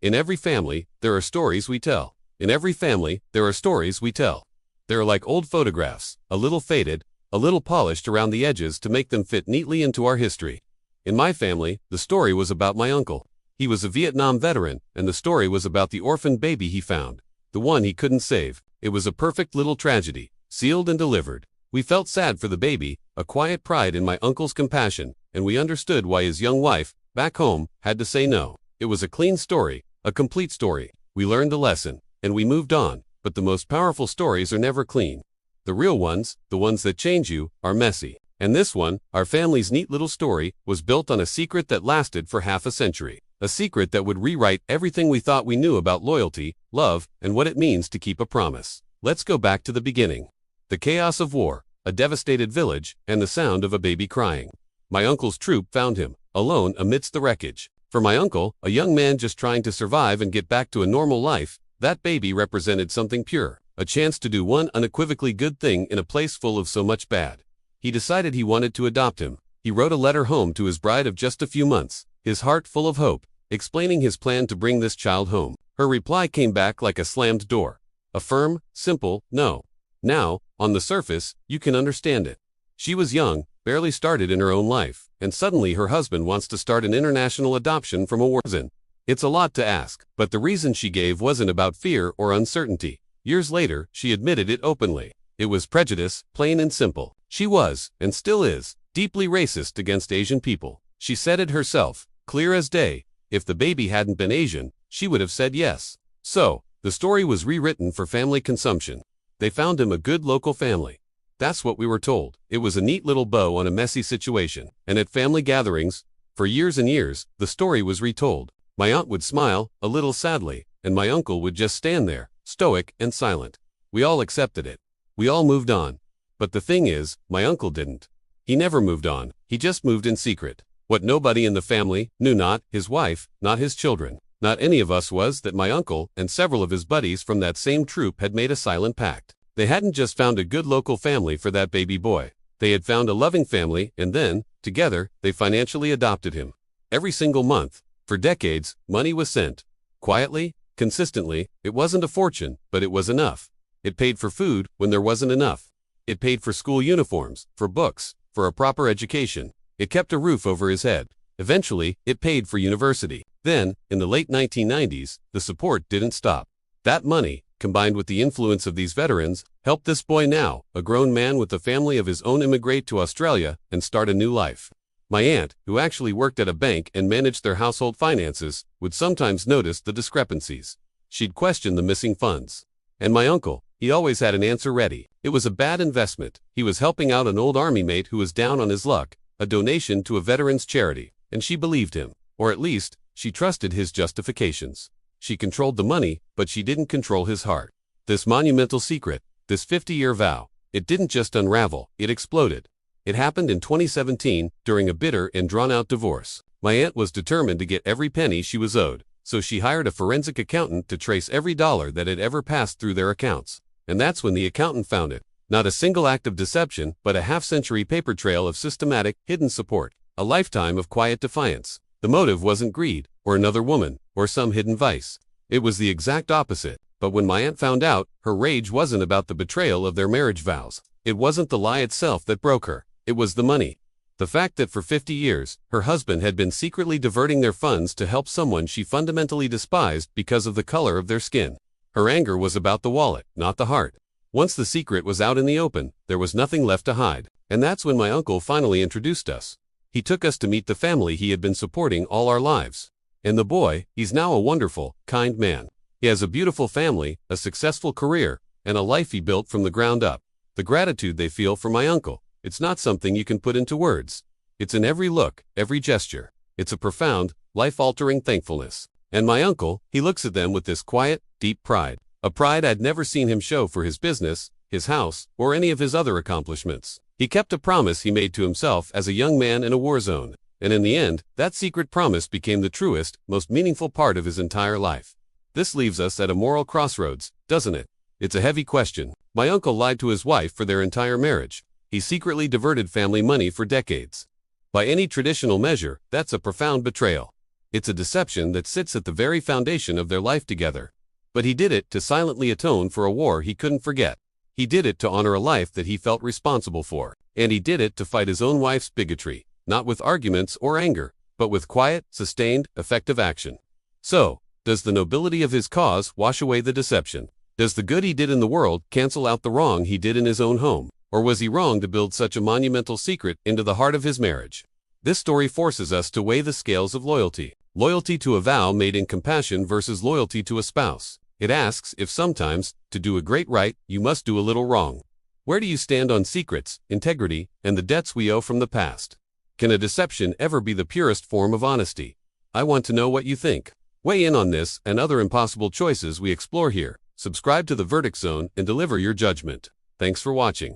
In every family, there are stories we tell. In every family, there are stories we tell. They're like old photographs, a little faded, a little polished around the edges to make them fit neatly into our history. In my family, the story was about my uncle. He was a Vietnam veteran, and the story was about the orphaned baby he found, the one he couldn't save. It was a perfect little tragedy, sealed and delivered. We felt sad for the baby, a quiet pride in my uncle's compassion, and we understood why his young wife, back home, had to say no. It was a clean story, a complete story. We learned the lesson, and we moved on, but the most powerful stories are never clean. The real ones, the ones that change you, are messy. And this one, our family's neat little story, was built on a secret that lasted for half a century. A secret that would rewrite everything we thought we knew about loyalty, love, and what it means to keep a promise. Let's go back to the beginning. The chaos of war, a devastated village, and the sound of a baby crying. My uncle's troop found him, alone amidst the wreckage. For my uncle, a young man just trying to survive and get back to a normal life, that baby represented something pure, a chance to do one unequivocally good thing in a place full of so much bad. He decided he wanted to adopt him. He wrote a letter home to his bride of just a few months, his heart full of hope, explaining his plan to bring this child home. Her reply came back like a slammed door. A firm, simple no. Now, on the surface, you can understand it. She was young, barely started in her own life, and suddenly her husband wants to start an international adoption from a war zone. It's a lot to ask, but the reason she gave wasn't about fear or uncertainty. Years later, she admitted it openly. It was prejudice, plain and simple. She was, and still is, deeply racist against Asian people. She said it herself, clear as day. If the baby hadn't been Asian, she would have said yes. So, the story was rewritten for family consumption. They found him a good local family. That's what we were told. It was a neat little bow on a messy situation. And at family gatherings, for years and years, the story was retold. My aunt would smile, a little sadly, and my uncle would just stand there, stoic and silent. We all accepted it. We all moved on. But the thing is, my uncle didn't. He never moved on. He just moved in secret. What nobody in the family knew, not his wife, not his children, not any of us, was that my uncle and several of his buddies from that same troop had made a silent pact. They hadn't just found a good local family for that baby boy. They had found a loving family, and then, together, they financially adopted him. Every single month, for decades, money was sent. Quietly, consistently. It wasn't a fortune, but it was enough. It paid for food when there wasn't enough. It paid for school uniforms, for books, for a proper education. It kept a roof over his head. Eventually, it paid for university. Then, in the late 1990s, the support didn't stop. That money, combined with the influence of these veterans, helped this boy, now a grown man with a family of his own, immigrate to Australia and start a new life. My aunt, who actually worked at a bank and managed their household finances, would sometimes notice the discrepancies. She'd question the missing funds. And my uncle, he always had an answer ready. It was a bad investment. He was helping out an old army mate who was down on his luck, a donation to a veterans charity, and she believed him. Or at least, she trusted his justifications. She controlled the money, but she didn't control his heart. This monumental secret, this 50-year vow, it didn't just unravel, it exploded. It happened in 2017, during a bitter and drawn-out divorce. My aunt was determined to get every penny she was owed, so she hired a forensic accountant to trace every dollar that had ever passed through their accounts. And that's when the accountant found it. Not a single act of deception, but a half-century paper trail of systematic, hidden support. A lifetime of quiet defiance. The motive wasn't greed, or another woman, or some hidden vice. It was the exact opposite. But when my aunt found out, her rage wasn't about the betrayal of their marriage vows. It wasn't the lie itself that broke her. It was the money. The fact that for 50 years, her husband had been secretly diverting their funds to help someone she fundamentally despised because of the color of their skin. Her anger was about the wallet, not the heart. Once the secret was out in the open, there was nothing left to hide. And that's when my uncle finally introduced us. He took us to meet the family he had been supporting all our lives. And the boy, he's now a wonderful, kind man. He has a beautiful family, a successful career, and a life he built from the ground up. The gratitude they feel for my uncle, it's not something you can put into words. It's in every look, every gesture. It's a profound, life-altering thankfulness. And my uncle, he looks at them with this quiet, deep pride. A pride I'd never seen him show for his business, his house, or any of his other accomplishments. He kept a promise he made to himself as a young man in a war zone. And in the end, that secret promise became the truest, most meaningful part of his entire life. This leaves us at a moral crossroads, doesn't it? It's a heavy question. My uncle lied to his wife for their entire marriage. He secretly diverted family money for decades. By any traditional measure, that's a profound betrayal. It's a deception that sits at the very foundation of their life together. But he did it to silently atone for a war he couldn't forget. He did it to honor a life that he felt responsible for. And he did it to fight his own wife's bigotry, not with arguments or anger, but with quiet, sustained, effective action. So, does the nobility of his cause wash away the deception? Does the good he did in the world cancel out the wrong he did in his own home? Or was he wrong to build such a monumental secret into the heart of his marriage? This story forces us to weigh the scales of loyalty. Loyalty to a vow made in compassion versus loyalty to a spouse. It asks if sometimes, to do a great right, you must do a little wrong. Where do you stand on secrets, integrity, and the debts we owe from the past? Can a deception ever be the purest form of honesty? I want to know what you think. Weigh in on this and other impossible choices we explore here. Subscribe to The Verdict Zone and deliver your judgment. Thanks for watching.